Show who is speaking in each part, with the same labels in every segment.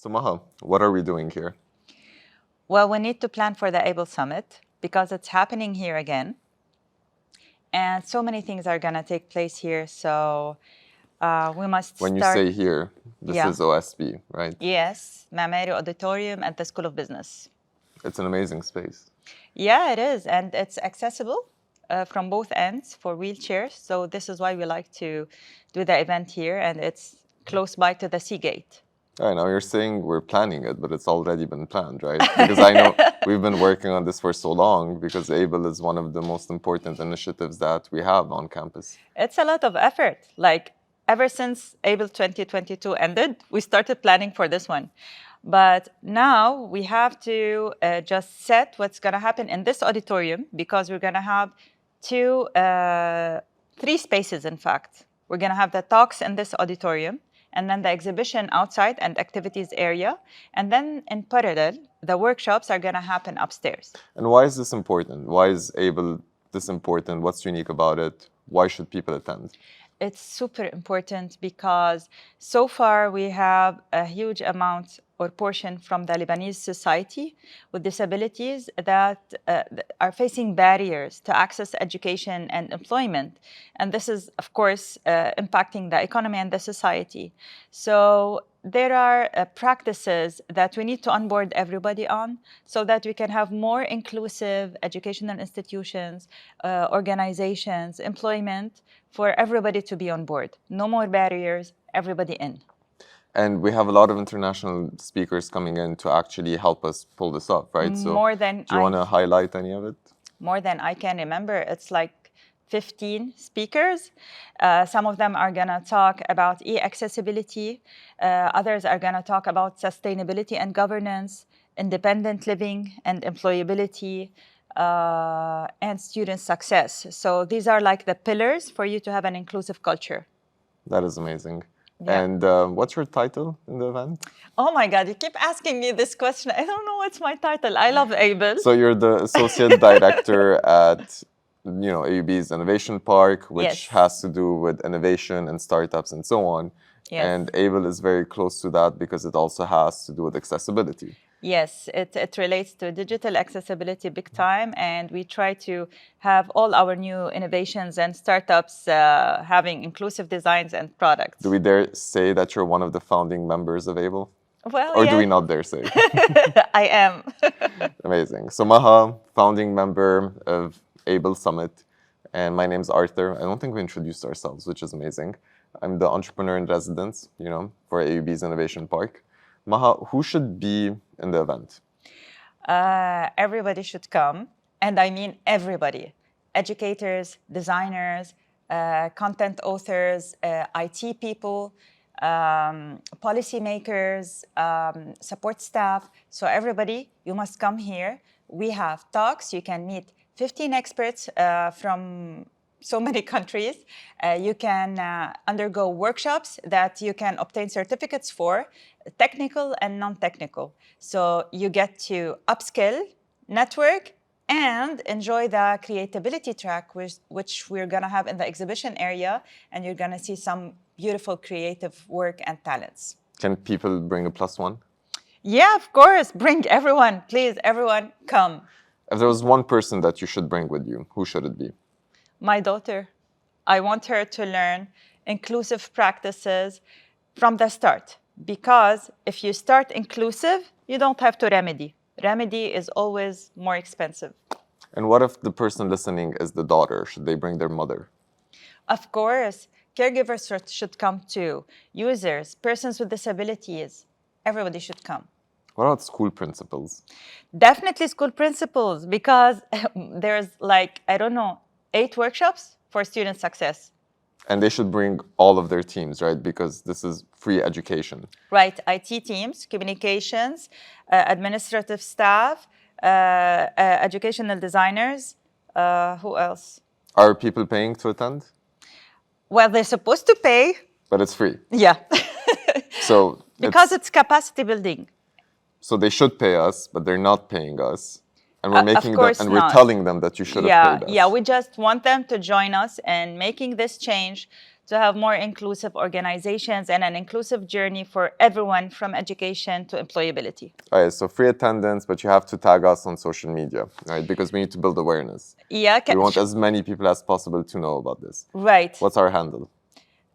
Speaker 1: So Maha, what are we doing here?
Speaker 2: Well, we need to plan for the ABLE Summit because it's happening here again. And so many things are going to take place here. So we must
Speaker 1: When
Speaker 2: start.
Speaker 1: you say here, this is OSB, right?
Speaker 2: Yes, Mamari Auditorium at the School of Business.
Speaker 1: It's an amazing space.
Speaker 2: Yeah, it is. And it's accessible from both ends for wheelchairs. So this is why we like to do the event here. And it's close by to the Seagate.
Speaker 1: I know you're saying we're planning it, but it's already been planned, right? Because I know we've been working on this for so long because ABLE is one of the most important initiatives that we have on campus.
Speaker 2: It's a lot of effort. Like ever since ABLE 2022 ended, we started planning for this one. But now we have to just set what's going to happen in this auditorium because we're going to have three spaces, in fact. We're going to have the talks in this auditorium, and then the exhibition outside and activities area. And then in parallel, the workshops are going to happen upstairs.
Speaker 1: And why is this important? Why is ABLE this important? What's unique about it? Why should people attend?
Speaker 2: It's super important because so far we have a huge amount or portion from the Lebanese society with disabilities that are facing barriers to access education and employment. And this is, of course, impacting the economy and the society. So there are practices that we need to onboard everybody on so that we can have more inclusive educational institutions, organizations, employment for everybody to be on board. No more barriers, everybody in.
Speaker 1: And we have a lot of international speakers coming in to actually help us pull this off, right?
Speaker 2: So more than
Speaker 1: do you want to highlight any of it?
Speaker 2: More than I can remember. It's like 15 speakers. Some of them are going to talk about e-accessibility. Others are going to talk about sustainability and governance, independent living and employability, and student success. So these are like the pillars for you to have an inclusive culture.
Speaker 1: That is amazing. Yeah. And what's your title in the event?
Speaker 2: Oh my God, you keep asking me this question. I don't know what's my title. I love ABLE.
Speaker 1: So you're the Associate Director at AUB's Innovation Park, which has to do with innovation and startups and so on. Yes. And ABLE is very close to that because it also has to do with accessibility.
Speaker 2: Yes, it relates to digital accessibility big time, and we try to have all our new innovations and startups having inclusive designs and products.
Speaker 1: Do we dare say that you're one of the founding members of ABLE?
Speaker 2: Well,
Speaker 1: or do we not dare say?
Speaker 2: I am.
Speaker 1: Amazing. So Maha, founding member of ABLE Summit, and my name's Arthur. I don't think we introduced ourselves, which is amazing. I'm the entrepreneur in residence, for AUB's Innovation Park. Maha, who should be in the event?
Speaker 2: Everybody should come, and I mean everybody. Educators, designers, content authors, IT people, policymakers, support staff. So everybody, you must come here. We have talks. You can meet 15 experts from so many countries. You can undergo workshops that you can obtain certificates for, technical and non-technical. So you get to upskill, network, and enjoy the creativity track, which we're going to have in the exhibition area, and you're going to see some beautiful creative work and talents.
Speaker 1: Can people bring a +1?
Speaker 2: Yeah, of course. Bring everyone. Please, everyone, come.
Speaker 1: If there was one person that you should bring with you, who should it be?
Speaker 2: My daughter. I want her to learn inclusive practices from the start. Because if you start inclusive, you don't have to remedy. Remedy is always more expensive.
Speaker 1: And what if the person listening is the daughter? Should they bring their mother?
Speaker 2: Of course. Caregivers should come too. Users, persons with disabilities, everybody should come.
Speaker 1: What about school principals?
Speaker 2: Definitely school principals, because there's 8 workshops for student success.
Speaker 1: And they should bring all of their teams, right? Because this is free education.
Speaker 2: Right. IT teams, communications, administrative staff, educational designers. Who else?
Speaker 1: Are people paying to attend?
Speaker 2: Well, they're supposed to pay.
Speaker 1: But it's free.
Speaker 2: Yeah.
Speaker 1: So
Speaker 2: because it's capacity building.
Speaker 1: So they should pay us, but they're not paying us. And we're making
Speaker 2: them, and
Speaker 1: we're telling them that you should have paid us.
Speaker 2: Yeah, we just want them to join us in making this change to have more inclusive organizations and an inclusive journey for everyone from education to employability.
Speaker 1: All right, so free attendance, but you have to tag us on social media, right? Because we need to build awareness.
Speaker 2: Yeah,
Speaker 1: We want as many people as possible to know about this.
Speaker 2: right.
Speaker 1: What's our handle?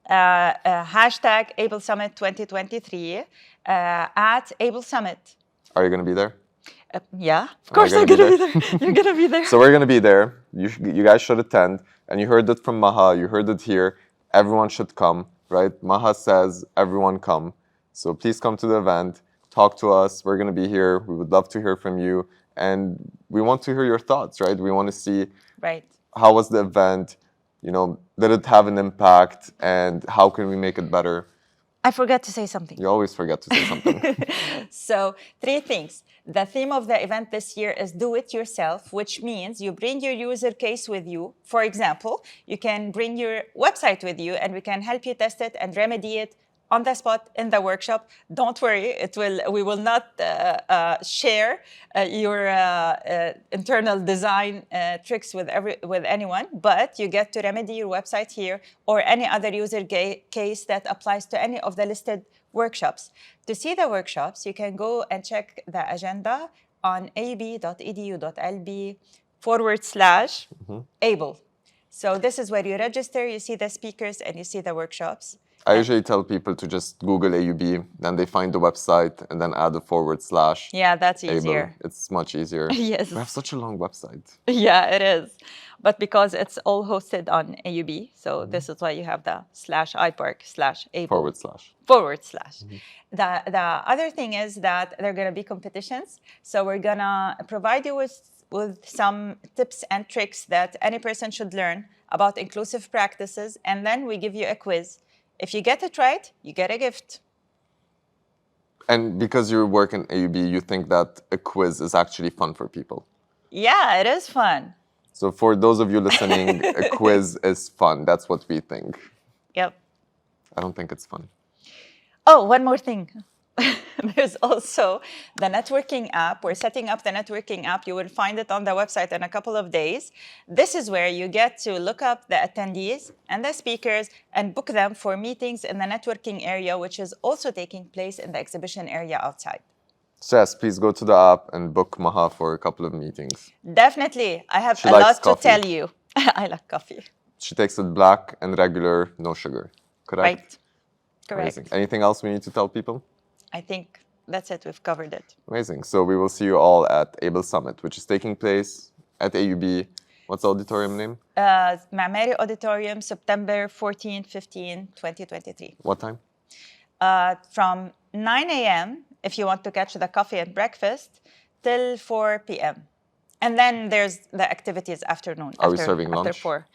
Speaker 2: Hashtag Able Summit 2023 at Able Summit.
Speaker 1: Are you going to be there?
Speaker 2: Yeah, of course I'm going to be there. You're going to be there.
Speaker 1: So we're going to be there. You guys should attend. And you heard it from Maha. You heard it here. Everyone should come, right? Maha says everyone come. So please come to the event. Talk to us. We're going to be here. We would love to hear from you. And we want to hear your thoughts, right? We want to see how was the event? You know, did it have an impact? And how can we make it better?
Speaker 2: I forgot to say something.
Speaker 1: You always forget to say something.
Speaker 2: So 3 things. The theme of the event this year is do it yourself, which means you bring your user case with you. For example, you can bring your website with you and we can help you test it and remedy it on the spot in the workshop. Don't worry, we will not share your internal design tricks with anyone, but you get to remedy your website here or any other user case that applies to any of the listed workshops. To see the workshops, you can go and check the agenda on aub.edu.lb/able. So this is where you register, you see the speakers, and you see the workshops.
Speaker 1: I usually tell people to just Google AUB, then they find the website, and then add a /.
Speaker 2: Yeah, that's easier.
Speaker 1: Able. It's much easier.
Speaker 2: Yes.
Speaker 1: We have such a long website.
Speaker 2: Yeah, it is. But because it's all hosted on AUB, so this is why you have the /ipark/able. /. The other thing is that there are going to be competitions. So we're going to provide you with some tips and tricks that any person should learn about inclusive practices. And then we give you a quiz. If you get it right, you get a gift.
Speaker 1: And because you work in AUB, you think that a quiz is actually fun for people?
Speaker 2: Yeah, it is fun.
Speaker 1: So for those of you listening, a quiz is fun. That's what we think.
Speaker 2: Yep.
Speaker 1: I don't think it's fun.
Speaker 2: Oh, one more thing. There's also the networking app. We're setting up the networking app. You will find it on the website in a couple of days. This is where you get to look up the attendees and the speakers and book them for meetings in the networking area, which is also taking place in the exhibition area outside.
Speaker 1: So yes, please go to the app and book Maha for a couple of meetings.
Speaker 2: Definitely. I have a lot to tell you. I like coffee.
Speaker 1: She takes it black and regular, no sugar. Correct?
Speaker 2: Right. Correct.
Speaker 1: Amazing. Anything else we need to tell people?
Speaker 2: I think that's it. We've covered it.
Speaker 1: Amazing. So we will see you all at Able Summit, which is taking place at AUB. What's the auditorium name?
Speaker 2: Mamari Auditorium, September 14, 15, 2023.
Speaker 1: What time?
Speaker 2: From 9 a.m., if you want to catch the coffee and breakfast, till 4 p.m. And then there's the activities afternoon.
Speaker 1: Are we serving lunch?
Speaker 2: After 4.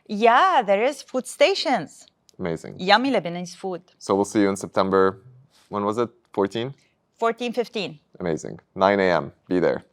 Speaker 2: Yeah, there is food stations.
Speaker 1: Amazing.
Speaker 2: Yummy Lebanese food.
Speaker 1: So we'll see you in September. When was it? 14?
Speaker 2: 14, 15.
Speaker 1: Amazing. 9 a.m. Be there.